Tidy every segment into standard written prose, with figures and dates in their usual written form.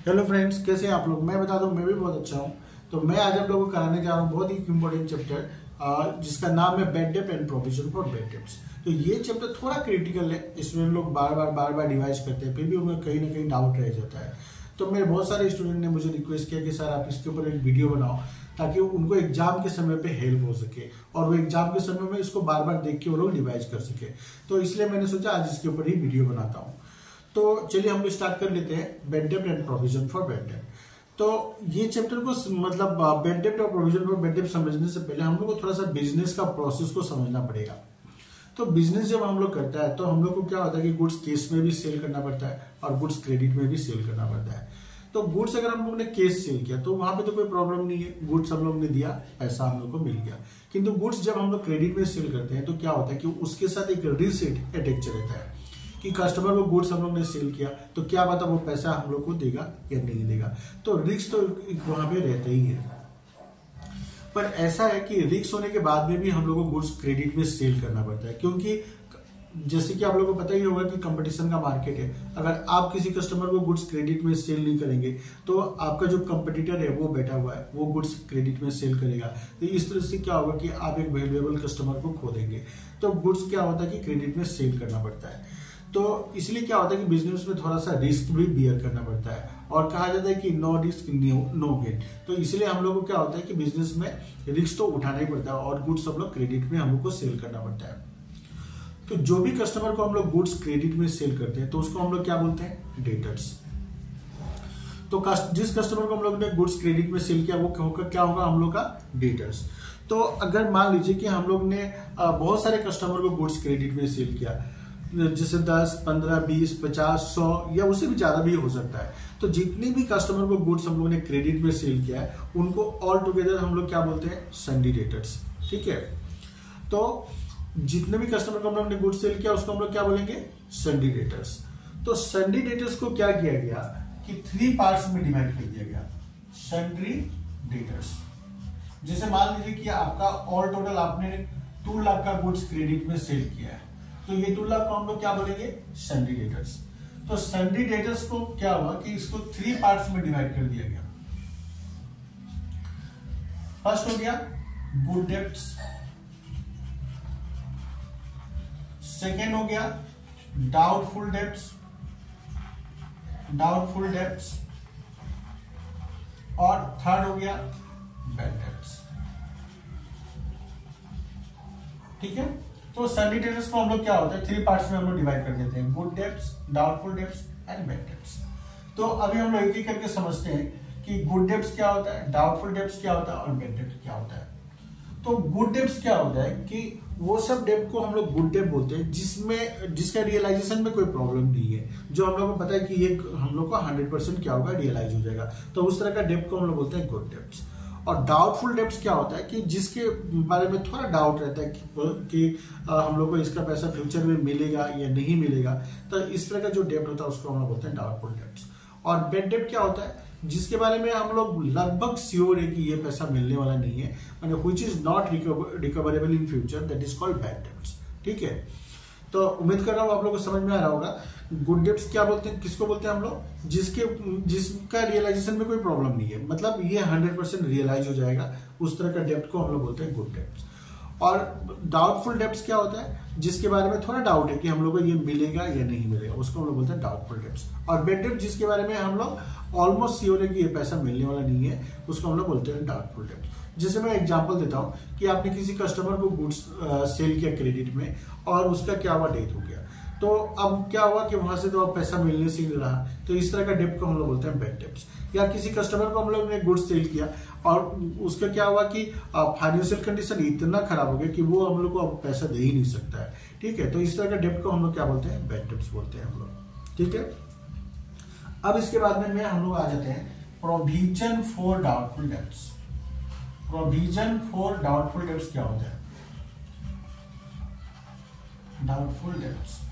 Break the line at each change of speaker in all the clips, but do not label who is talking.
Hello friends, कैसे हैं आप लोग। मैं बता दूं, मैं भी बहुत अच्छा हूं। तो मैं आज आप लोगों को कराने जा रहा हूं बहुत ही इंपॉर्टेंट चैप्टर जिसका नाम है bad debt and provision for bad debts. तो ये चैप्टर थोड़ा क्रिटिकल है, इसमें लोग बार बार रिवाइज करते हैं, फिर भी उन्हें कहीं ना कहीं डाउट रह जाता है। तो मेरे बहुत सारे स्टूडेंट ने मुझे रिक्वेस्ट किया कि सर आप इसके ऊपर एक वीडियो बनाओ ताकि उनको एग्जाम के समय पे हेल्प हो सके और वो एग्जाम के समय में इसको बार बार देख के वो लोग रिवाइज कर सके। तो इसलिए मैंने सोचा आज इसके ऊपर ही वीडियो बनाता हूँ। तो चलिए हम लोग स्टार्ट कर लेते हैं bad debt and provision for bad debt. तो ये चैप्टर को मतलब बैड डेट और प्रोविजन फॉर बैड डेट समझने से पहले हम लोग को थोड़ा सा बिजनेस का प्रोसेस को समझना पड़ेगा। तो बिजनेस जब हम लोग करता है तो हम लोग को क्या होता है कि गुड्स केस में भी सेल करना पड़ता है और गुड्स क्रेडिट में भी सेल करना पड़ता है। तो गुड्स अगर हम लोग ने केस सेल किया तो वहां पे तो कोई प्रॉब्लम नहीं है, गुड्स हम लोग ने दिया, पैसा हम लोग को मिल गया। किंतु गुड्स जब हम लोग क्रेडिट में सेल करते हैं तो क्या होता है कि उसके साथ एक रिसीट अटैच रहता है कि कस्टमर को गुड्स हम लोग ने सेल किया तो क्या पता वो पैसा हम लोग को देगा या नहीं देगा। तो रिस्क तो वहां पे रहता ही है। पर ऐसा है कि रिस्क होने के बाद में भी हम लोग को गुड्स क्रेडिट में सेल करना पड़ता है, क्योंकि जैसे कि आप लोगों को पता ही होगा कि कंपटीशन का मार्केट है। अगर आप किसी कस्टमर को गुड्स क्रेडिट में सेल नहीं करेंगे तो आपका जो कंपटीटर है वो बैठा हुआ है, वो गुड्स क्रेडिट में सेल करेगा। तो इस तरह से क्या होगा कि आप एक वैल्यूएबल कस्टमर को खो देंगे। तो गुड्स क्या होता है कि क्रेडिट में सेल करना पड़ता है। तो इसलिए क्या होता है कि बिजनेस में थोड़ा सा रिस्क भी बियर करना पड़ता है और कहा जाता है कि नो रिस्क नो गेन। तो इसलिए हम लोग को क्या होता है कि बिजनेस में रिस्क तो उठाना ही पड़ता है और गुड्स हम लोग क्रेडिट में हम लोग को सेल करना पड़ता है। तो जो भी कस्टमर को हम लोग गुड्स क्रेडिट में सेल करते हैं तो उसको हम लोग क्या बोलते हैं, डेटर्स। तो जिस कस्टमर को हम लोग ने गुड्स क्रेडिट में सेल किया वो क्या होगा, हम लोग का डेटर्स। तो अगर मान लीजिए कि हम लोग ने बहुत सारे कस्टमर को गुड्स क्रेडिट में सेल किया, जैसे 10, 15, 20, 50, 100 या उससे भी ज्यादा भी हो सकता है। तो जितने भी कस्टमर को गुड्स हम लोगों ने क्रेडिट में सेल किया है उनको ऑल टुगेदर हम लोग क्या बोलते हैं, सन्डी डेटर्स। ठीक है, तो जितने भी कस्टमर को हम लोग ने गुड्स सेल किया उसको हम लोग क्या बोलेंगे, सन्डी डेटर्स। तो सन्डी डेटर्स को क्या किया गया कि 3 पार्ट्स में डिवाइड कर दिया गया, सन्डी डेटर्स। जैसे मान लीजिए कि आपका ऑल टोटल आपने 2 लाख का गुड्स क्रेडिट में सेल किया है, तो ये 2 लाख को हम लोग क्या बोलेंगे, सन्डी डेटर्स। तो सन्डी डेटर्स को क्या हुआ कि इसको 3 पार्ट्स में डिवाइड कर दिया गया। फर्स्ट हो गया गुड डेब्ट्स, सेकेंड हो गया डाउटफुल डेब्ट्स और थर्ड हो गया बैड डेब्ट्स। ठीक है, तो सन्डी डेटर्स को हम लोग क्या होता है 3 पार्ट्स में हम लोग डिवाइड कर देते हैं, good debts, doubtful debts and bad debts. तो अभी हम लोग एक एक करके समझते हैं कि गुड डेब्ट्स क्या होता है, डाउटफुल डेब्ट्स क्या होता है और बैड डेब्ट क्या होता है। तो गुड डेब्ट्स क्या होता है कि वो सब डेब्ट को हम लोग गुड डेब्ट बोलते हैं जिसका रियलाइजेशन में कोई प्रॉब्लम नहीं है, जो हम लोग को पता है कि ये हम लोग को 100% क्या होगा, रियलाइज हो जाएगा। तो उस तरह का डेब्ट को हम लोग बोलते हैं गुड डेब्ट्स। और डाउटफुल डेब्ट्स क्या होता है कि जिसके बारे में थोड़ा डाउट रहता है कि हम लोग को इसका पैसा फ्यूचर में मिलेगा या नहीं मिलेगा। तो इस तरह का जो डेब्ट होता है उसको हम लोग बोलते हैं डाउटफुल डेब्ट्स। और बैड डेब्ट क्या होता है, जिसके बारे में हम लोग लगभग श्योर है कि ये पैसा मिलने वाला नहीं है, which is not recoverable in future, that is called bad debts. ठीक है, तो उम्मीद कर रहा हूँ आप लोगों को समझ में आ रहा होगा। गुड डेब्ट्स क्या बोलते हैं, किसको बोलते हैं हम लोग, जिसका रियलाइजेशन में कोई प्रॉब्लम नहीं है, मतलब ये 100% रियलाइज हो जाएगा, उस तरह का डेब्ट को हम लोग बोलते हैं गुड डेब्ट्स। और डाउटफुल डेब्ट्स क्या होता है, जिसके बारे में थोड़ा डाउट है कि हम लोग को ये मिलेगा या नहीं मिलेगा, उसको हम लोग बोलते हैं डाउटफुल डेब्ट्स। और बैड डेब्ट जिसके बारे में हम लोग ऑलमोस्ट श्योर है कि ये पैसा मिलने वाला नहीं है, उसको हम लोग बोलते हैं डाउटफुल डेब्ट्स। जैसे मैं एग्जांपल देता हूं कि आपने किसी कस्टमर को गुड्स सेल किया क्रेडिट में और उसका क्या हुआ, डेथ हो गया। तो अब क्या हुआ कि वहां से तो अब पैसा मिलने से नहीं रहा, तो इस तरह का डेब्ट को हम लोग बोलते हैं बैड डेब्ट्स। या किसी कस्टमर को हम लोग ने गुड्स सेल किया और उसका क्या हुआ कि फाइनेंशियल कंडीशन इतना खराब हो गया कि वो हम लोग को अब पैसा दे ही नहीं सकता है। ठीक है, तो इस तरह का डेब्ट को हम लोग क्या बोलते हैं, बैड डेब्ट्स बोलते हैं हम लोग। ठीक है, अब इसके बाद में हम लोग आ जाते हैं provision for doubtful debts. Provision for doubtful debts क्या होता है, डाउटफुल डेब्ट्स।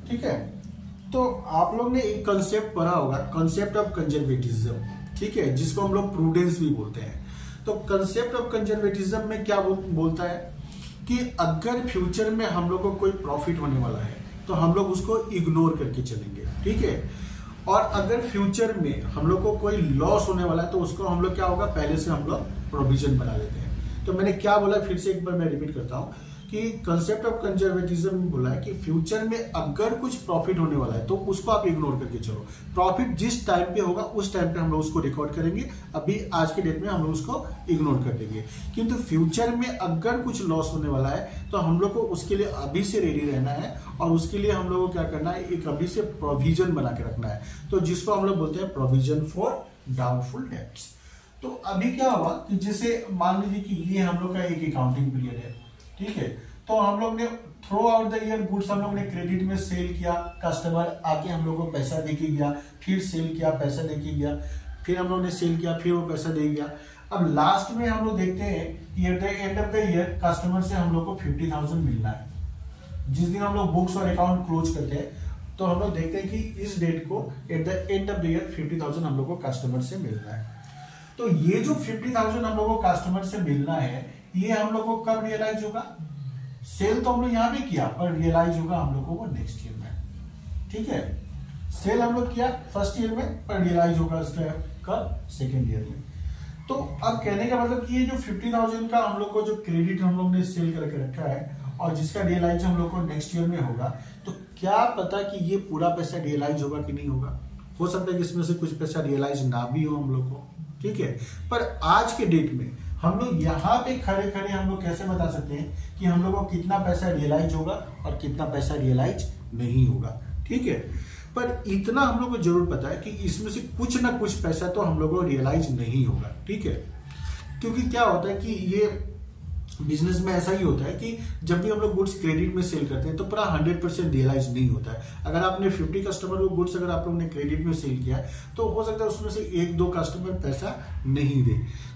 ठीक है, तो आप लोग ने एक कंसेप्ट पढ़ा होगा, कंसेप्ट ऑफ कंजर्वेटिज्म। ठीक है, जिसको हम लोग प्रूडेंस भी बोलते हैं। तो कंसेप्ट ऑफ कंजर्वेटिज्म में क्या बोलता है कि अगर फ्यूचर में हम लोग को कोई प्रॉफिट होने वाला है तो हम लोग उसको इग्नोर करके चलेंगे, ठीक है। और अगर फ्यूचर में हम लोग को कोई लॉस होने वाला है तो उसको हम लोग क्या होगा, पहले से हम लोग प्रोविजन बना लेते हैं। तो मैंने क्या बोला, फिर से एक बार मैं रिपीट करता हूं कि कंसेप्ट ऑफ कंजर्वेटिज्म में बोला है कि फ्यूचर में अगर कुछ प्रॉफिट होने वाला है तो उसको आप इग्नोर करके चलो। प्रॉफिट जिस टाइम पे होगा उस टाइम पे हम लोग उसको रिकॉर्ड करेंगे, अभी आज के डेट में हम लोग उसको इग्नोर कर देंगे। किंतु फ्यूचर में अगर कुछ लॉस होने वाला है तो हम लोग को उसके लिए अभी से रेडी रहना है, और उसके लिए हम लोग को क्या करना है, एक अभी से प्रोविजन बना के रखना है, तो जिसको हम लोग बोलते हैं प्रोविजन फॉर डाउटफुल डेट्स। तो अभी क्या हुआ कि जैसे मान लीजिए कि ये हम लोग का एक अकाउंटिंग पीरियड है, ठीक है। तो हम लोग ने through out the year goods हम लोग ने क्रेडिट में सेल किया, कस्टमर आके हम लोग को पैसा देके गया, फिर सेल किया, पैसा देके गया, फिर हम लोग ने सेल किया, फिर वो पैसा दे गया। अब लास्ट में हम लोग देखते हैं कि eight the end of the year customer से हम लोग को 50,000 मिलना है। जिस दिन हम लोग बुक्स और अकाउंट क्लोज करते हैं तो हम लोग देखते हैं कि इस डेट को eight the end of the year 50,000 हम लोग को कस्टमर से मिलना है। तो ये जो 50,000 हम लोग को कस्टमर से मिलना है, ये हम लोग को कब रियलाइज होगा? सेल तो हम लोग यहां भी किया, पर रियलाइज होगा हम लोग को वो नेक्स्ट ईयर में, ठीक है। सेल हम लोग किया फर्स्ट ईयर में, पर रियलाइज होगा उसका कब? सेकेंड ईयर में। तो अब कहने का मतलब कि ये जो 50,000 का हम लोग को जो क्रेडिट हम लोग ने सेल करके रखा है और जिसका रियलाइज हम लोग को नेक्स्ट ईयर में होगा, तो क्या पता कि ये पूरा पैसा रियलाइज होगा कि नहीं होगा। हो सकता है कि इसमें से कुछ पैसा रियलाइज ना भी हो हम लोग को, ठीक है। पर आज के डेट में हम लोग यहाँ पे खड़े खड़े हम लोग कैसे बता सकते हैं कि हम लोग को कितना पैसा रियलाइज होगा और कितना पैसा रियलाइज नहीं होगा, ठीक है। पर इतना हम लोग को जरूर पता है कि इसमें से कुछ ना कुछ पैसा तो हम लोग को रियलाइज नहीं होगा, ठीक है। क्योंकि क्या होता है कि ये बिजनेस में ऐसा ही होता है कि जब भी हम लोग गुड्स क्रेडिट में सेल करते हैं तो पूरा 100% रियलाइज नहीं होता है। अगर आपने 50 कस्टमर को गुड्स अगर आप लोगों ने क्रेडिट में सेल किया है तो हो सकता है उसमें से 1-2 कस्टमर पैसा नहीं दे।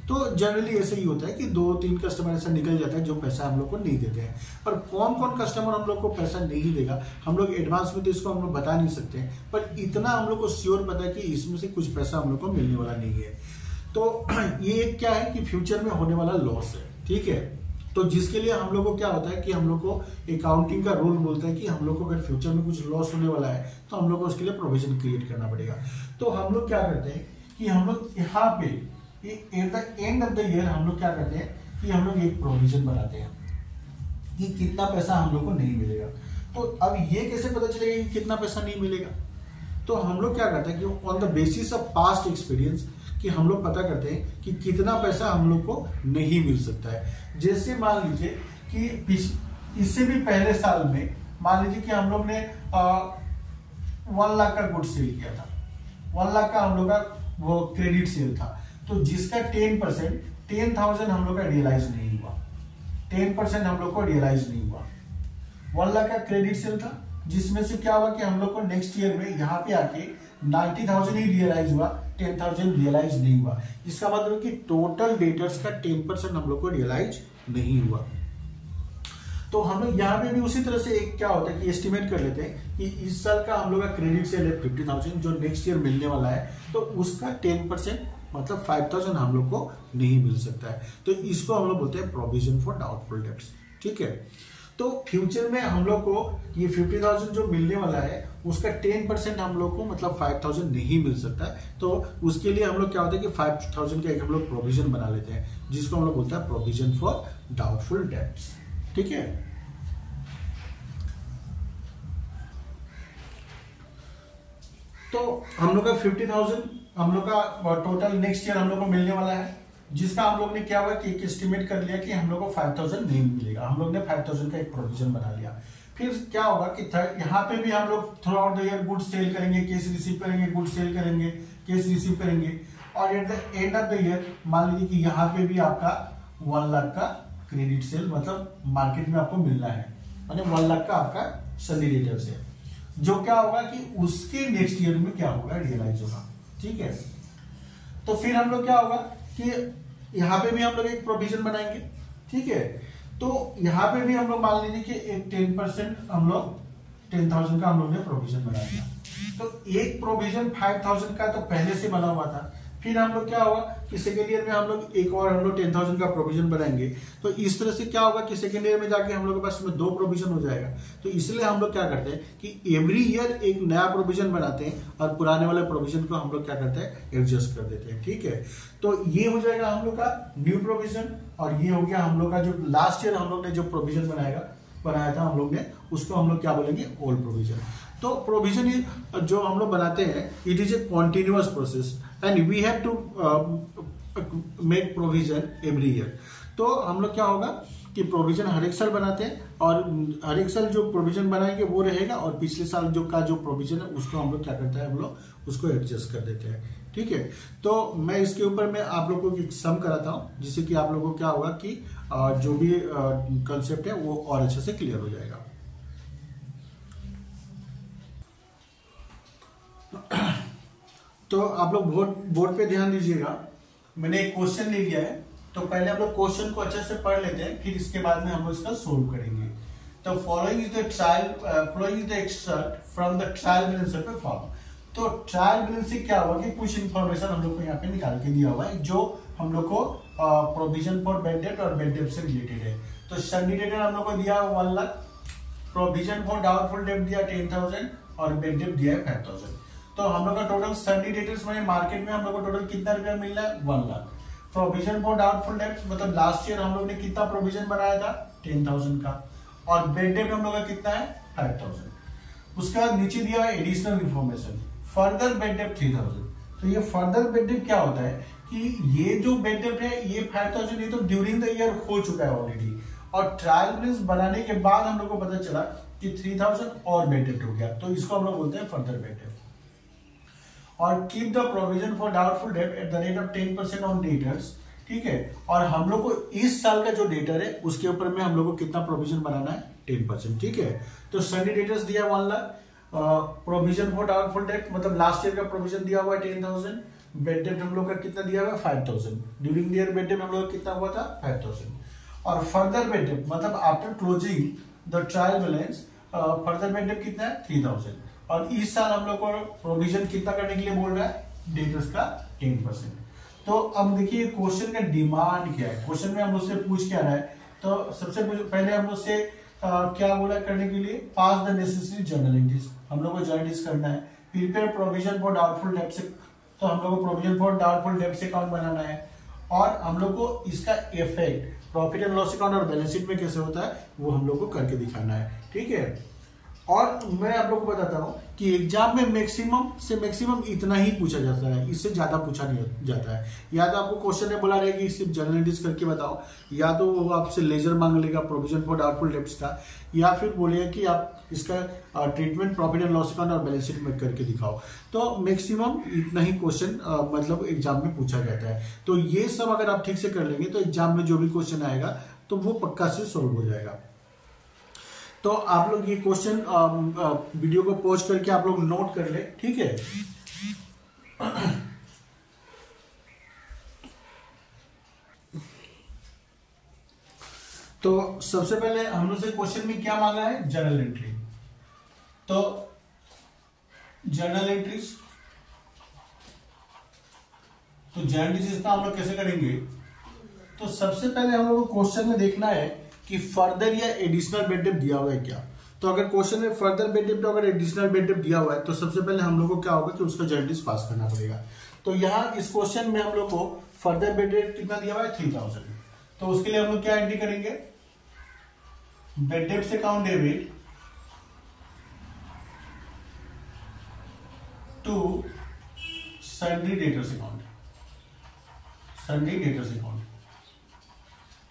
तो जनरली ऐसे ही होता है कि 2-3 कस्टमर ऐसा निकल जाता है जो पैसा हम लोग को नहीं देते हैं। पर कौन कौन कस्टमर हम लोग को पैसा नहीं देगा हम लोग एडवांस में तो इसको हम लोग बता नहीं सकते हैं, पर इतना हम लोग को श्योर पता है कि इसमें से कुछ पैसा हम लोग को मिलने वाला नहीं है। तो ये क्या है कि फ्यूचर में होने वाला लॉस है, ठीक है। तो जिसके लिए हम लोग को क्या होता है कि हम लोग को अकाउंटिंग का रोल बोलता है कि हम लोग को अगर फ्यूचर में कुछ लॉस होने वाला है तो हम लोग को उसके लिए प्रोविजन क्रिएट करना पड़ेगा। तो हम लोग क्या करते हैं कि हम लोग यहाँ पे eight the end of the year हम लोग क्या करते हैं कि हम लोग एक प्रोविजन बनाते हैं कि कितना पैसा हम लोग को नहीं मिलेगा। तो अब ये कैसे पता चलेगा कि कितना पैसा नहीं मिलेगा? तो हम लोग क्या करते हैं कि on the basis of past experience कि हम लोग पता करते हैं कि कितना पैसा हम लोग को नहीं मिल सकता है। जैसे मान लीजिए कि इससे भी पहले साल में मान लीजिए कि हम लोग ने 1 लाख का गुड सेल किया था, 1 लाख का हम लोग का वो क्रेडिट सेल था। तो जिसका 10% 10,000 हम लोग का रियलाइज नहीं हुआ, 10% हम लोग को रियलाइज नहीं हुआ। 1 लाख का क्रेडिट सेल था जिसमें से क्या हुआ कि हम लोग को नेक्स्ट ईयर में यहाँ पे आके 90,000 ही रियलाइज हुआ, 10,000 रियलाइज नहीं हुआ। इसका मतलब कि टोटल डेटर्स का 10% हम लोग को रियलाइज नहीं हुआ। तो हम लोग यहाँ पे भी उसी तरह से एक क्या होता है कि एस्टिमेट कर लेते हैं कि इस साल का हम लोग का क्रेडिट सेल है 50,000 जो नेक्स्ट ईयर मिलने वाला है, तो उसका 10% मतलब 5,000 हम लोग को नहीं मिल सकता है। तो इसको हम लोग बोलते हैं प्रोविजन फॉर डाउटफुल डेट्स, ठीक है। तो फ्यूचर में हम लोग को ये 50,000 जो मिलने वाला है उसका 10% हम लोग को मतलब 5,000 नहीं मिल सकता है। तो उसके लिए हम लोग क्या होता है कि 5,000 का एक हम लोग प्रोविजन बना लेते हैं जिसको हम लोग बोलते हैं प्रोविजन फॉर डाउटफुल डेट्स, ठीक है। तो हम लोग का 50,000 हम लोग का टोटल नेक्स्ट ईयर हम लोग को मिलने वाला है, जिसका हम लोग ने क्या हुआ कि एक एस्टिमेट कर लिया कि हम लोग को 5,000 नहीं मिलेगा। हम लोग ने 5,000 का एक प्रोविजन बना लिया। फिर क्या होगा कि यहाँ पे भी हम लोग throughout the year goods sell करेंगे, केस रिसीव करेंगे, गुड्स सेल करेंगे, केस रिसीव करेंगे, और at the end of the year मान लीजिए कि यहाँ पे भी आपका 1 लाख का क्रेडिट सेल मतलब मार्केट में आपको मिलना है, मतलब 1 लाख का आपका सैलरी डेटर्स है, जो क्या होगा कि उसके नेक्स्ट ईयर में क्या होगा रियलाइज होगा, ठीक है। तो फिर हम लोग क्या होगा कि यहाँ पे भी हम लोग एक प्रोविजन बनाएंगे, ठीक है। तो यहाँ पे भी हम लोग मान लीजिए कि एक 10% हम लोग 10,000 का हम लोग ने प्रोविजन बना दिया। तो एक प्रोविजन 5,000 का तो पहले से बना हुआ था, फिर हम लोग क्या होगा कि सेकेंड ईयर में हम लोग एक और हम लोग 10,000 का प्रोविजन बनाएंगे। तो इस तरह से क्या होगा कि सेकेंड ईयर में जाके हम लोग के पास में 2 प्रोविजन हो जाएगा। तो इसलिए हम लोग क्या करते हैं कि एवरी ईयर एक नया प्रोविजन बनाते हैं और पुराने वाले प्रोविजन को हम लोग क्या करते हैं, एडजस्ट कर देते हैं। ठीक है, तो ये हो जाएगा हम लोग का न्यू प्रोविजन, और ये हो गया हम लोग का जो लास्ट ईयर हम लोग ने जो प्रोविजन बनाया था हम लोग ने, उसको हम लोग क्या बोलेंगे, ओल्ड प्रोविजन। तो प्रोविजन जो हम लोग बनाते हैं, it is a continuous process and we have to make provision every year. तो हम लोग क्या होगा कि प्रोविजन हर एक साल बनाते हैं, और हर एक साल जो प्रोविजन बनाएंगे वो रहेगा, और पिछले साल जो प्रोविजन है उसको हम लोग क्या करते हैं, हम लोग उसको एडजस्ट कर देते हैं। ठीक है, तो मैं इसके ऊपर में आप लोगों को एक सम कराता हूं, जिससे कि आप लोगों को क्या होगा कि जो भी कंसेप्ट है वो और अच्छे से क्लियर हो जाएगा। तो आप लोग बोर्ड पे ध्यान दीजिएगा। मैंने एक क्वेश्चन ले लिया है, तो पहले हम लोग क्वेश्चन को अच्छे से पढ़ लेते हैं, फिर इसके बाद में हम लोग इसका सोल्व करेंगे। तो following is the extract from the trial balance paper form. तो ट्रायल बैलेंस से क्या हुआ कि कुछ इंफॉर्मेशन हम लोग को यहाँ पे निकाल के दिया हुआ है, जो हम लोग को प्रोविजन फॉर बैड डेट और बैड डेट से रिलेटेड है। तो सन्नी डेटर हम लोग को दिया 1 lakh, provision for doubtful debt दिया 10,000 और बैड डेट दिया है 5,000। तो हम लोग का टोटल सन्नी डेटर्स में मार्केट में हम लोग को टोटल कितना रुपया मिल रहा है, 1 lakh. Provision for doubtful debts मतलब लास्ट ईयर हम लोग ने कितना प्रोविजन बनाया था, 10,000 का, और बैड डेट हम लोग का कितना है, 5,000। उसका नीचे दिया है additional information, further bad debt 3,000। तो ये फर्दर बैड डेट क्या होता है कि ये जो बैड डेट है ये 5,000 ये तो ड्यूरिंग द ईयर हो चुका है ऑलरेडी, और ट्रायल बैलेंस बनाने के बाद हम लोग को पता चला कि 3,000 और बैड डेट हो गया, तो इसको हम लोग बोलते हैं फर्दर बैड डेट। और keep the provision for doubtful debt eight the rate of 10% on debtors. ठीक है, और हम लोग को इस साल का जो डेटर है उसके ऊपर में हम लोग को कितना प्रोविजन बनाना है, 10%। ठीक है, तो सनी डेटर्स दिया 1 lakh, provision for doubtful debt मतलब लास्ट ईयर का प्रोविजन दिया हुआ है 10,000, बेड डेट हम लोग का कितना दिया हुआ है 5,000, during the year bed debt हम लोग का कितना हुआ था 5,000, और फर्दर बेड डेट मतलब after closing the trial balance further bad date कितना है 3,000, और इस साल हम लोग को प्रोविजन कितना करने के लिए बोल रहा है, डेटर्स का 10%। तो अब देखिए क्वेश्चन का डिमांड क्या है, क्वेश्चन में हम लोग से पूछ क्या रहा है। तो सबसे पहले हम लोग से क्या बोला करने के लिए, पास द नेसेसरी जर्नल एंट्रीज, हम लोग को जर्नल एंट्रीज करना है। Prepare provision for doubtful debt से, तो हम लोग को प्रोविजन फॉर डाउटफुल डेट से अकाउंट बनाना है, और हम लोग को इसका effect profit and loss account और बैलेंस शीट में कैसे होता है वो हम लोग को करके दिखाना है। ठीक है, और मैं आप लोग को बताता हूं कि एग्जाम में मैक्सिमम से मैक्सिमम इतना ही पूछा जाता है, इससे ज्यादा पूछा नहीं जाता है। या तो आपको क्वेश्चन में बोला रहेगा कि सिर्फ जर्नल एंट्रीज करके बताओ, या तो वो आपसे लेजर मांग लेगा प्रोविजन फॉर डाउटफुल डेट्स का, या फिर बोलेगा कि आप इसका treatment profit and loss account और बैलेंस शीट में करके दिखाओ। तो मैक्सिमम इतना ही क्वेश्चन मतलब एग्जाम में पूछा जाता है। तो ये सब अगर आप ठीक से कर लेंगे तो एग्जाम में जो भी क्वेश्चन आएगा तो वो पक्का से सोल्व हो जाएगा। तो आप लोग ये क्वेश्चन वीडियो को पॉज करके आप लोग नोट कर ले। ठीक है, तो सबसे पहले हम लोग से क्वेश्चन में क्या मांगा है, जर्नल एंट्री। तो जर्नल एंट्रीज, तो जर्नल एंट्रीज हम लोग कैसे करेंगे। तो सबसे पहले हम लोग को क्वेश्चन में देखना है कि फर्दर या एडिशनल बेड डेट दिया हुआ है क्या। तो अगर क्वेश्चन में फर्दर बेड डेट अगर एडिशनल बेड डेट दिया हुआ है तो सबसे पहले हम लोग को क्या होगा कि उसका जर्नल एंट्रीज पास करना पड़ेगा। तो यहाँ इस क्वेश्चन में हम लोग को फर्दर बेड डेट कितना दिया हुआ है 3,000। तो उसके लिए हम लोग क्या एंट्री करेंगे, बेड डेट से account debit to sundry debtors account, sundry debtors account.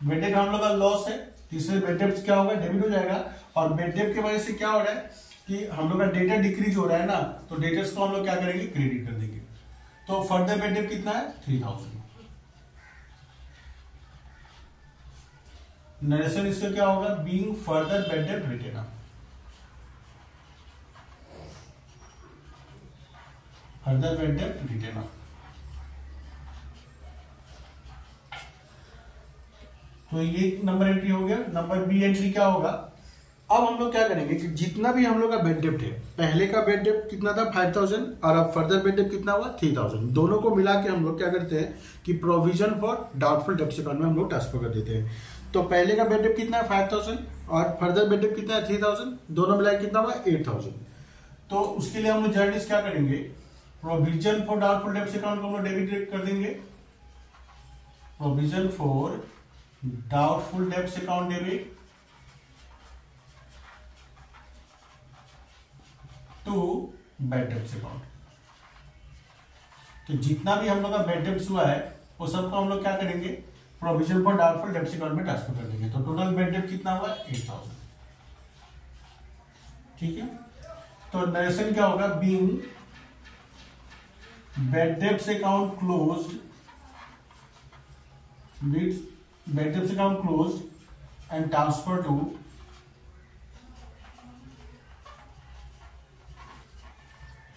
Bad debt हम लोग का लॉस है, तीसरे बेड डेट क्या होगा, डेबिट हो जाएगा, और बेड डेट की वजह से क्या हो रहा है कि हम लोग का डेटा डिक्रीज हो रहा है ना, तो डेटर्स को हम लोग क्या करेंगे, क्रेडिट कर देंगे। तो फर्दर बेड डेट कितना है 3,000। नरेशन इसका क्या होगा, being further bad debt written up, further bad debt written up. तो ये नंबर एंट्री हो गया। नंबर बी एंट्री क्या होगा, अब हम लोग क्या करेंगे कि जितना भी हम लोग का बेड डेप्ट है, पहले का बेड डेप्ट कितना था 5000 और अब फर्दर बेड डेप्ट कितना हुआ 3000, दोनों को मिला के हम लोग क्या करते हैं कि provision for doubtful debts account में हम लोग ट्रांसफर कर देते हैं। तो पहले का बेड डेप्ट कितना है 5000 और फर्दर बेड डेप्ट कितना है 3000, दोनों मिला कितना हुआ 8000। तो उसके लिए हम लोग जर्नलिस्ट क्या करेंगे, provision for doubtful debts account को हम लोग डेबिट कर देंगे, provision for doubtful debts account debit to bad debts account. तो जितना भी हम लोग का बेड डेप्ट्स हुआ है वो सबको हम लोग क्या करेंगे, provision for doubtful debts account में ट्रांसफर कर देंगे। तो टोटल बेड डेप्ट कितना हुआ 8000। ठीक है, तो नरेशन क्या होगा, being bad debts account closed, bad debts account closed and transfer to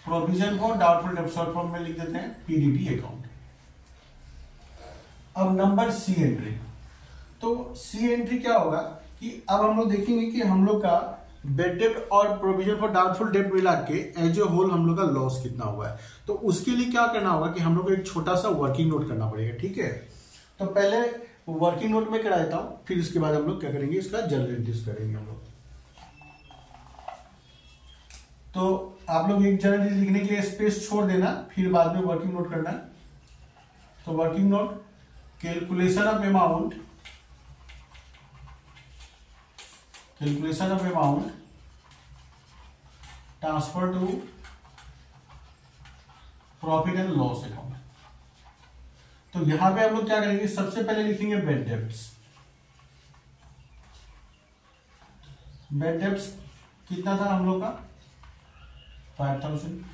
provision for doubtful debts short form में लिख देते हैं पीडीडी अकाउंट। अब नंबर सी एंट्री, तो सी एंट्री क्या होगा कि अब हम लोग देखेंगे कि हम लोग का बेड डेप्ट और प्रोविजन फॉर डाउटफुल डेप्ट मिला के एज ए होल हम लोग का लॉस कितना हुआ है। तो उसके लिए क्या करना होगा कि हम लोग को एक छोटा सा वर्किंग नोट करना पड़ेगा। ठीक है, तो पहले वर्किंग नोट में करा देता हूं, फिर उसके बाद हम लोग क्या करेंगे, इसका जनरल एंट्रीज करेंगे हम लोग। तो आप लोग एक जनरल एंट्री लिखने के लिए स्पेस छोड़ देना, फिर बाद में वर्किंग नोट करना। तो working note, calculation of amount, transfer to profit and loss account. तो यहां पे हम लोग क्या करेंगे, सबसे पहले लिखेंगे बेड डेप्ट्स। बेड डेप्ट्स कितना था हम लोग का 5000।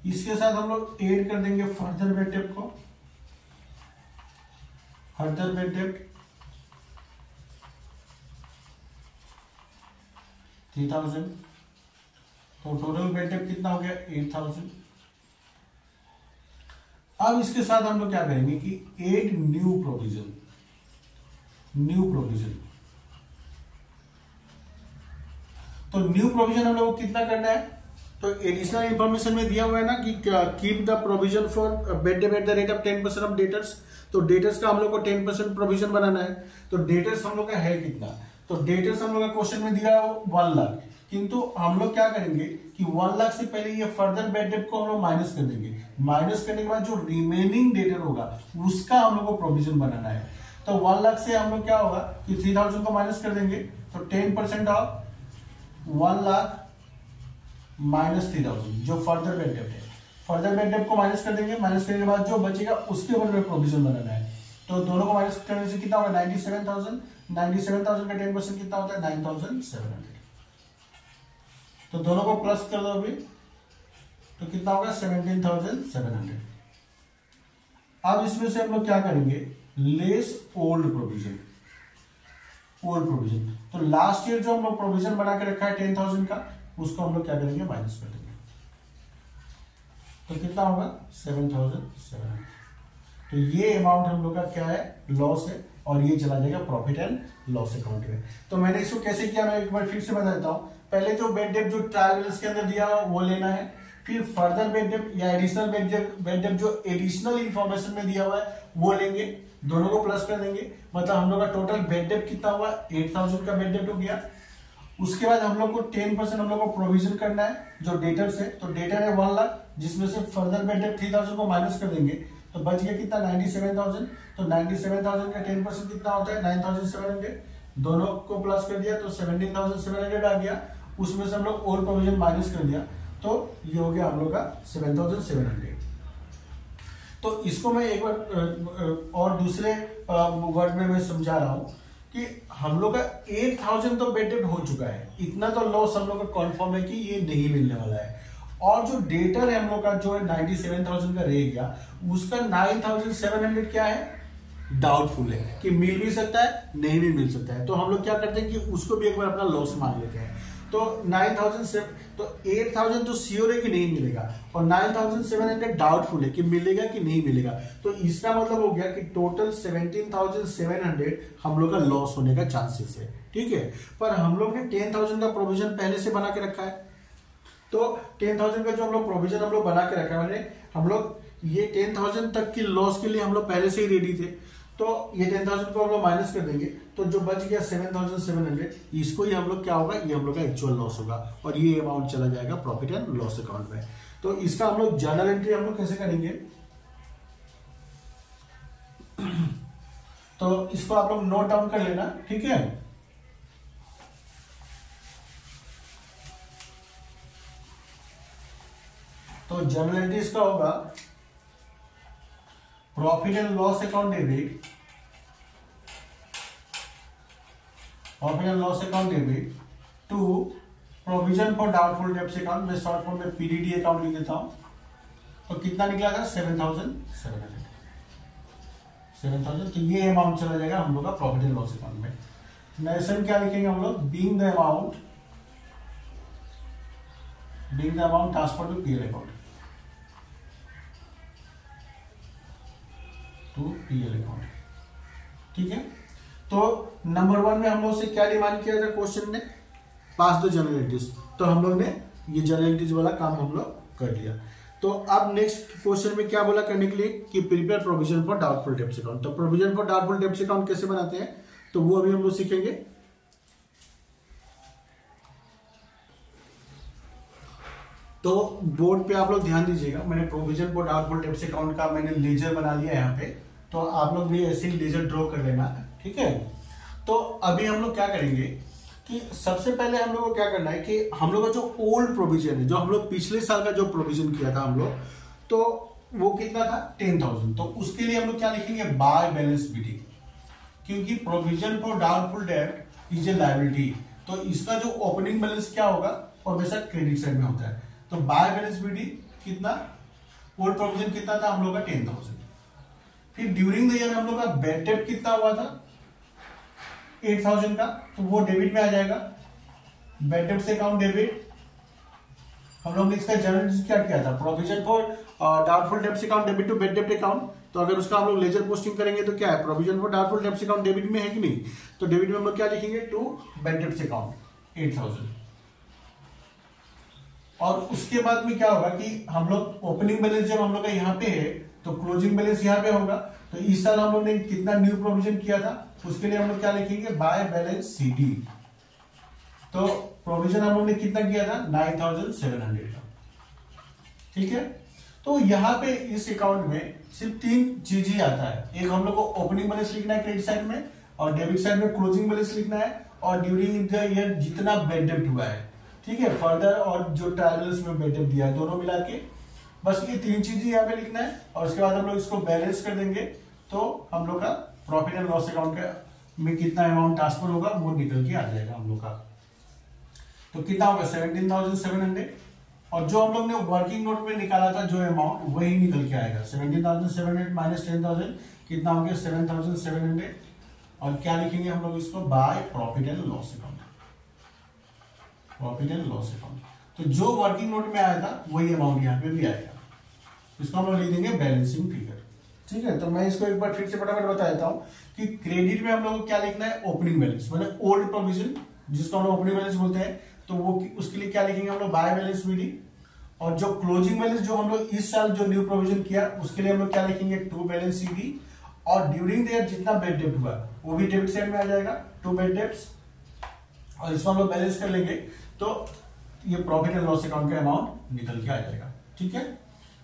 इसके साथ हम लोग ऐड कर देंगे फर्दर बेड डेप्ट को, फर्दर बेड डेप्ट 3000। तो टोटल बेड डेप्ट कितना हो गया 8000। अब इसके साथ हम लोग क्या करेंगे कि ऐड न्यू प्रोविजन, तो न्यू प्रोविजन हम लोग को कितना करना है, तो एडिशनल इंफॉर्मेशन में दिया हुआ है ना कि keep the provision for bad डेप्ट at the rate of 10% of debtors. तो डेटर्स का हम लोग को 10% प्रोविजन बनाना है। तो डेटर्स हम लोग का है कितना, तो डेटर्स हम लोग का क्वेश्चन में दिया है 1 लाख, किंतु हम लोग क्या करेंगे कि 1 लाख से पहले ये फर्दर बेड डेप्ट को हम लोग माइनस कर देंगे। माइनस करने के बाद जो रिमेनिंग डेटर होगा उसका हम लोग को प्रोविजन बनाना है। तो 1 लाख से हम लोग क्या होगा कि 3000 को माइनस कर देंगे, तो 10% ऑफ 1 लाख माइनस 3000 जो फर्दर बेड डेप्ट है, फर्दर बेड डेप्ट को माइनस कर देंगे। माइनस करने के बाद जो बचेगा उसके ऊपर में प्रोविजन बनाना है। तो दोनों को माइनस करने से कितना होगा 97,000, 97,000 का 10% कितना होता है 9,700। तो दोनों को प्लस कर दो अभी, तो कितना होगा 17,700। अब इसमें से हम लोग क्या करेंगे, लेस ओल्ड प्रोविजन, तो लास्ट ईयर जो हम लोग प्रोविजन बना के रखा है 10,000 का, उसको हम लोग क्या करेंगे माइनस कर देंगे। तो कितना होगा 7,700। तो ये अमाउंट हम लोग का क्या है, लॉस है, और ये चला जाएगा प्रॉफिट एंड लॉस अकाउंट में। तो मैंने इसको कैसे किया, मैं एक बार फिर से बता देता हूं। पहले जो बेड डेप्ट जो ट्रायल बैलेंस के अंदर दिया हुआ वो लेना है, फिर फर्दर बेड डेप्ट या एडिशनल बेड डेप्ट जो एडिशनल इंफॉर्मेशन में दिया हुआ है वो लेंगे, दोनों को प्लस कर देंगे। मतलब हम लोग का टोटल बेड डेप्ट कितना हुआ 8000 का बेड डेप्ट हो गया। उसके बाद हम लोग को 10% हम लोग को प्रोविजन करना है जो डेटर से, तो डेटर है 1 लाख, जिसमें से फर्दर बेड डेप्ट 3000 को माइनस कर देंगे, तो बच गया कितना 97,000। तो 97,000 का 10% कितना होता है 9,700। दोनों को प्लस कर दिया तो 17,700 आ गया। उसमें से हम लोग और प्रोविजन माइनस कर दिया, तो ये हो गया हम लोग का 7,700। तो इसको मैं एक बार और दूसरे वर्ड में मैं समझा रहा हूं कि हम लोग का 8,000 तो बेड डेप्ट हो चुका है, इतना तो लॉस हम लोग का कॉन्फर्म है कि ये नहीं मिलने वाला है। और जो डेटर है हम लोग का जो 97,000 का रह गया, उसका 9,700 क्या है, डाउटफुल है कि मिल भी सकता है नहीं भी मिल सकता है। तो हम लोग क्या करते हैं कि उसको भी एक बार अपना लॉस मान लेते हैं। तो तो 9,007 तो 8,000 तो श्योर है कि नहीं मिलेगा, और 9,700 डाउटफुल है कि मिलेगा कि नहीं मिलेगा। तो इसका मतलब हो गया कि टोटल 17,700 हम लोग का लॉस होने का चांसेस है, ठीक है। पर हम लोग ने 10,000 का प्रोविजन पहले से बना के रखा है, तो 10,000 का जो हम लोग प्रोविजन हम लोग बना के रखा है, मैंने हम लोग ये 10,000 तक की लॉस के लिए हम लोग पहले से ही रेडी थे। तो ये 10,000 को हम लोग माइनस कर देंगे, तो जो बच गया 7,700, इसको ही हम लोग क्या होगा, ये हम लोग का एक्चुअल लॉस होगा, और ये अमाउंट चला जाएगा प्रॉफिट एंड लॉस अकाउंट में। तो इसका हम लोग जर्नल एंट्री हम लोग कैसे करेंगे, तो इसको आप लोग नोट डाउन कर लेना, ठीक है। तो जर्नल एंट्री इसका होगा profit and loss account debit, profit and loss account debit to provision for doubtful debts account, मैं शॉर्ट फॉर्म में पीडीडी अकाउंट लिख देता हूं। तो कितना निकला था 7,700, तो ये अमाउंट चला जाएगा हम लोग का प्रॉफिट एंड लॉस अकाउंट में। नेक्स्ट क्या लिखेंगे हम लोग, being the amount transfer to PL account, ठीक है। तो नंबर 1 में हम लोग से क्या डिमांड किया था क्वेश्चन ने, पास द जर्नल एंट्रीज, तो हम लोग ने ये जर्नल एंट्रीज वाला काम हम लोग कर लिया। तो अब नेक्स्ट क्वेश्चन में क्या बोला करने के लिए कि prepare provision for doubtful debts account. तो provision for doubtful debts account कैसे बनाते हैं, तो वो अभी हम लोग सीखेंगे। तो बोर्ड पे आप लोग ध्यान दीजिएगा, मैंने provision for doubtful debts account का मैंने लेजर बना लिया यहाँ पे, तो आप लोग भी ऐसे ही लेजर ड्रॉ कर लेना, ठीक है। तो अभी हम लोग क्या करेंगे कि सबसे पहले हम लोग को क्या करना है कि हम लोग का जो ओल्ड प्रोविजन है, जो हम लोग पिछले साल का जो प्रोविजन किया था हम लोग, तो वो कितना था 10,000। तो उसके लिए हम लोग क्या लिखेंगे, बाय बैलेंस बीडी, क्योंकि प्रोविजन फॉर डाउटफुल डेब्ट इज ए लायबिलिटी, तो इसका जो ओपनिंग बैलेंस क्या होगा, और वैसा क्रेडिट साइड में होता है। तो बाय बैलेंस बीडी कितना, ओल्ड प्रोविजन कितना था हम लोग का 10,000। फिर ड्यूरिंग द ईयर हम लोग का बैड डेब्ट कितना हुआ था 8,000 का, तो वो डेबिट में आ जाएगा, बैड डेब्ट से अकाउंट डेबिट। हम लोग ने इसका जर्नल क्या किया था, provision for doubtful debts account debit to bad डेब्ट अकाउंट, तो अगर उसका हम लोग लेजर पोस्टिंग करेंगे तो क्या है, provision for doubtful debts account debit में है कि नहीं, तो डेबिट में हम लोग क्या लिखेंगे, टू बैड डेब्ट्स अकाउंट 8,000। और उसके बाद में क्या होगा कि हम लोग ओपनिंग बैलेंस जब हम लोग का यहाँ पे है, तो क्लोजिंग बैलेंस यहाँ पे होगा। तो इस साल हम लोग ने कितना न्यू प्रोविजन किया था, उसके लिए हम लोग क्या लिखेंगे, बाय बैलेंस सीडी। तो प्रोविजन हम लोग ने कितना किया था 9,700 का, ठीक है। तो यहाँ पे इस अकाउंट में सिर्फ 3 चीज ही आता है, एक हम लोग को ओपनिंग बैलेंस लिखना है क्रेडिट साइड में, और डेबिट साइड में क्लोजिंग बैलेंस लिखना है, और ड्यूरिंग द ईयर जितना बैड डेब्ट हुआ है, ठीक है, फर्दर और जो ट्रायल्स में बैड डेब्ट दिया है, दोनों मिला के बस ये 3 चीज ही यहाँ पे लिखना है। और उसके बाद हम लोग इसको बैलेंस कर देंगे, तो हम लोग का प्रॉफिट एंड लॉस अकाउंट में कितना अमाउंट ट्रांसफर होगा वो निकल के आ जाएगा हम लोग का। तो कितना होगा 17,700, और जो हम लोग ने वर्किंग नोट में निकाला था जो अमाउंट, वही निकल के आएगा 17,700 माइनस 10,000, कितना हो गया 7,700। और क्या लिखेंगे हम लोग इसको, by profit and loss account, profit and loss account. तो जो वर्किंग नोट में आया था वही अमाउंट यहाँ पे भी आएगा, इसको हम लोग लिख देंगे बैलेंसिंग फिगर, ठीक है। तो मैं इसको एक बार फिर से फटाफट बता देता हूँ कि क्रेडिट में हम लोग को क्या लिखना है, ओपनिंग बैलेंस, मतलब ओल्ड प्रोविजन जिसको हम लोग ओपनिंग बैलेंस बोलते हैं, तो वो उसके लिए क्या लिखेंगे हम लोग, बाय बैलेंस बीडी। और जो क्लोजिंग बैलेंस जो हम लोग इस साल जो न्यू प्रोविजन किया, उसके लिए हम लोग क्या लिखेंगे, टू बैलेंस सीडी। और ड्यूरिंग द ईयर जितना बैड डेब्ट हुआ वो भी डेबिट साइड में आ जाएगा, टू बैड डेब्ट्स, और इसको हम लोग बैलेंस कर लेंगे, तो ये प्रॉफिट एंड लॉस अकाउंट का अमाउंट निकल के आ जाएगा, ठीक है।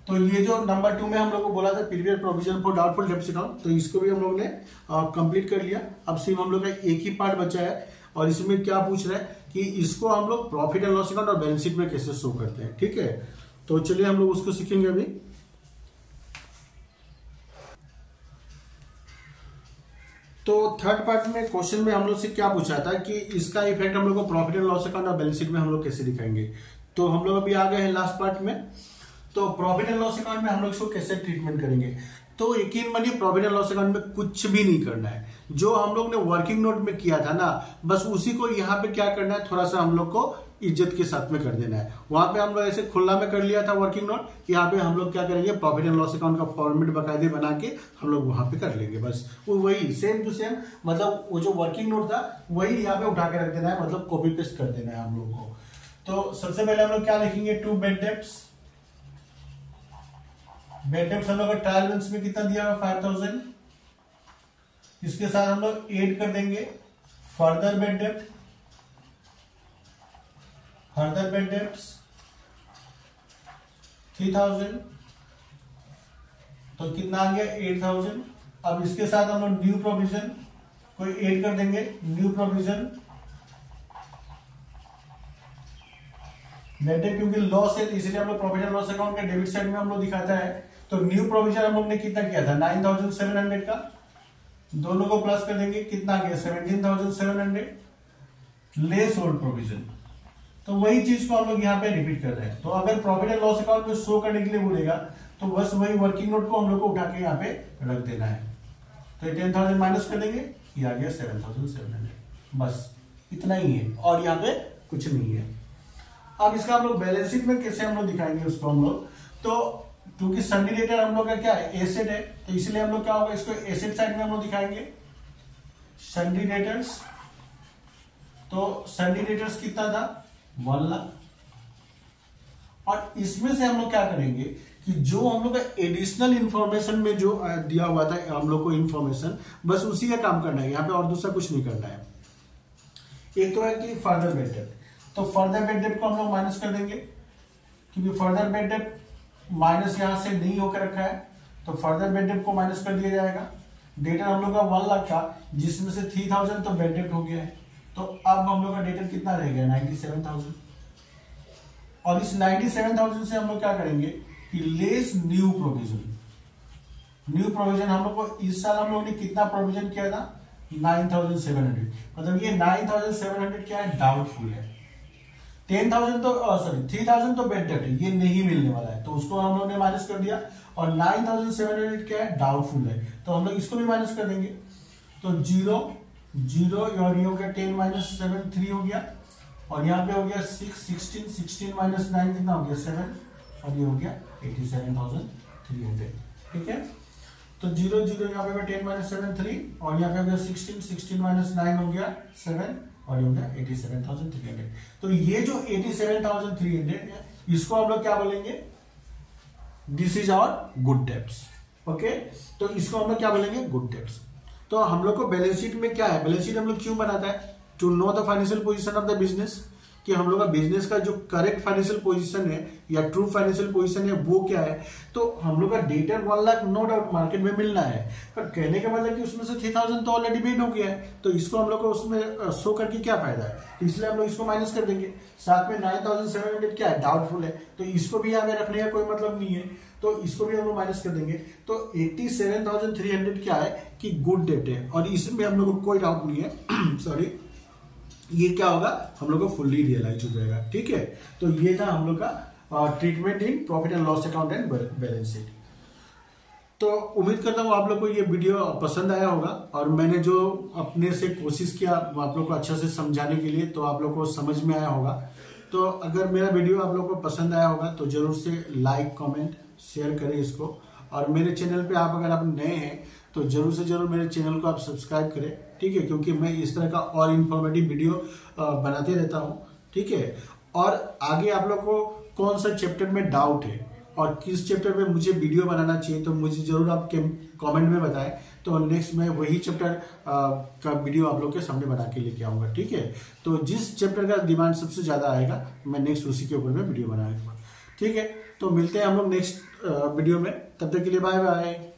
तो ये जो नंबर 2 में हम लोग को बोला था praevia provision for doubtful debts account, तो इसको भी हम लोग ने कंप्लीट कर लिया। अब सिर्फ हम लोग का एक ही पार्ट बचा है, और इसमें क्या पूछ रहा है कि इसको हम लोग प्रॉफिट एंड लॉस अकाउंट और बैलेंस शीट में कैसे शो करते हैं, ठीक है। तो चलिए हम लोग उसको सीखेंगे अभी। तो थर्ड पार्ट में क्वेश्चन में हम लोग से क्या पूछा था कि इसका इफेक्ट हम लोग को प्रॉफिट एंड लॉस अकाउंट और बैलेंस शीट में हम लोग कैसे दिखाएंगे। तो हम लोग अभी आ गए हैं लास्ट पार्ट में। तो प्रॉफिट एंड लॉस अकाउंट में हम लोग इसको कैसे ट्रीटमेंट करेंगे, तो यकीन मानिए प्रॉफिट एंड लॉस अकाउंट में कुछ भी नहीं करना है। जो हम लोग ने वर्किंग नोट में किया था ना, बस उसी को यहाँ पे क्या करना है, थोड़ा सा हम लोग को इज्जत के साथ में कर देना है। वहां पे हम लोग ऐसे खुला में कर लिया था वर्किंग नोट, यहाँ पे हम लोग क्या करेंगे, प्रॉफिट एंड लॉस अकाउंट का फॉर्मेट बकायदे बना के हम लोग वहां पे कर लेंगे। बस वो वही सेम टू सेम, मतलब वो जो वर्किंग नोट था वही यहाँ पे उठा के रख देना है, मतलब कॉपी पेस्ट कर देना है हम लोग को। तो सबसे पहले हम लोग क्या लिखेंगे, 2 बेड डेब्ट्स। बेड डेब्ट्स हम लोग का ट्रायल बैलेंस में कितना दिया हुआ, 5000। इसके साथ हम लोग ऐड कर देंगे फर्दर बेड डेब्ट, फर्दर बेड डेब्ट्स 3000, तो कितना आ गया 8000। अब इसके साथ हम लोग न्यू प्रोविजन कोई ऐड कर देंगे, न्यू प्रोविजन बेड डेब्ट, क्योंकि लॉस है इसलिए हम लोग प्रॉफिट एंड लॉस अकाउंट के डेबिट साइड में हम लोग दिखाता है। तो न्यू प्रोविजन हम लोग ने कितना किया था, 9700 का, दोनों को प्लस कर देंगे, कितना आ गया 17700 लेस ओल्ड प्रोविजन। तो वही चीज को हम लोग यहाँ पे रिपीट कर रहे हैं। तो अगर प्रॉफिट एंड लॉस अकाउंट में शो करने के लिए बोलेगा तो बस वही वर्किंग नोट को हम लोग को उठा के यहाँ पे रख देना है। तो 10000 माइनस कर देंगे, ये आ गया 7700, बस इतना ही है और यहाँ पे कुछ नहीं है। अब इसका हम लोग बैलेंस शीट में कैसे हम लोग दिखाएंगे उसको हम लोग, तो क्योंकि सन्डी डेटर हम लोग का क्या है, एसेट है, तो इसलिए हम लोग क्या होगा, इसको एसेट साइड में हम लोग दिखाएंगे सन्डी डेटर्स। तो सन्डी डेटर्स कितना था, 1 लाख। और इसमें से हम लोग क्या करेंगे कि जो हम लोग का एडिशनल इंफॉर्मेशन में जो दिया हुआ था हम लोग को इंफॉर्मेशन, बस उसी का काम करना है, यहाँ पे और दूसरा कुछ नहीं करना है। एक तो है कि फर्दर बेड डेब्ट, तो फर्दर बेड डेब्ट को हम लोग माइनस कर देंगे, क्योंकि फर्दर बेड डेब्ट माइनस यहां से नहीं होकर रखा है, तो फर्दर बेड डेब्ट को माइनस कर दिया जाएगा। डेटर हम लोग का 1 लाख था, जिसमें से 3000 तो बेड डेब्ट हो गया है, तो अब हम लोग का डेटर कितना रह गया, 97000। और इस 97000 से हम लोग क्या करेंगे कि less new provision. New provision हम लोग को इस साल हम लोग ने कितना प्रोविजन किया था, 9700, मतलब ये 9700 क्या है, डाउटफुल है। 10,000 तो 3000 तो बेड डेब्ट है, ये नहीं मिलने वाला है, तो उसको हम लोग ने माइनस कर दिया। और 9700 क्या है, डाउटफुल है, तो हम लोग इसको भी माइनस कर देंगे। तो 0 0 और ये हो गया 10 माइनस 7 3 हो गया, और यहाँ पे हो गया 6 16 16 माइनस 9 कितना हो गया 7, और ये हो गया 87,300। ठीक है, तो 0 0 यहाँ पे 10 माइनस 7 3, और यहाँ पे हो गया 16 16 माइनस 9 हो गया 7, और ये हो गया 87,300। तो ये जो 87,300 है, इसको हम लोग क्या बोलेंगे, this is our good debts. Okay, तो इसको हम लोग क्या बोलेंगे, गुड डेब्ट्स। तो हम लोग को बैलेंस शीट में क्या है, बैलेंस शीट हम लोग क्यों बनाता है, to know the financial position of the business, कि हम लोग का बिजनेस का जो करेक्ट फाइनेंशियल पोजीशन है या ट्रू फाइनेंशियल पोजीशन है वो क्या है। तो हम लोग का debtor 1 lakh no doubt market में मिलना है, पर कहने का मतलब कि उसमें से 3000 तो ऑलरेडी बेड हो गया है, तो इसको हम लोग को उसमें शो करके क्या फायदा है, तो इसलिए हम लोग इसको माइनस कर देंगे। साथ में 9700 क्या है, डाउटफुल है, तो इसको भी यहाँ पे रखने का कोई मतलब नहीं है, तो इसको भी हम लोग माइनस कर देंगे। तो 87,300 क्या है कि गुड डेट है, और इसमें हम लोग को कोई डाउट नहीं है सॉरी, ये क्या होगा, हम लोग को फुल्ली रियलाइज हो जाएगा। ठीक है, तो ये था हम लोग का treatment in profit and loss account and balance sheet. तो उम्मीद करता हूँ आप लोग को ये वीडियो पसंद आया होगा, और मैंने जो अपने से कोशिश किया आप लोग को अच्छा से समझाने के लिए, तो आप लोग को समझ में आया होगा। तो अगर मेरा वीडियो आप लोग को पसंद आया होगा तो जरूर से लाइक कमेंट शेयर करें इसको, और मेरे चैनल पे आप अगर आप नए हैं तो जरूर से जरूर मेरे चैनल को आप सब्सक्राइब करें। ठीक है, क्योंकि मैं इस तरह का और इन्फॉर्मेटिव वीडियो बनाते रहता हूँ। ठीक है, और आगे आप लोग को कौन सा चैप्टर में डाउट है और किस चैप्टर में मुझे वीडियो बनाना चाहिए, तो मुझे जरूर आप कमेंट में बताएं, तो नेक्स्ट मैं वही चैप्टर का वीडियो आप लोग के सामने बना के लेके आऊंगा। ठीक है, तो जिस चैप्टर का डिमांड सबसे ज्यादा आएगा मैं नेक्स्ट उसी के ऊपर में वीडियो बनाऊंगा। ठीक है, तो मिलते हैं हम लोग नेक्स्ट वीडियो में, तब तक के लिए बाय बाय।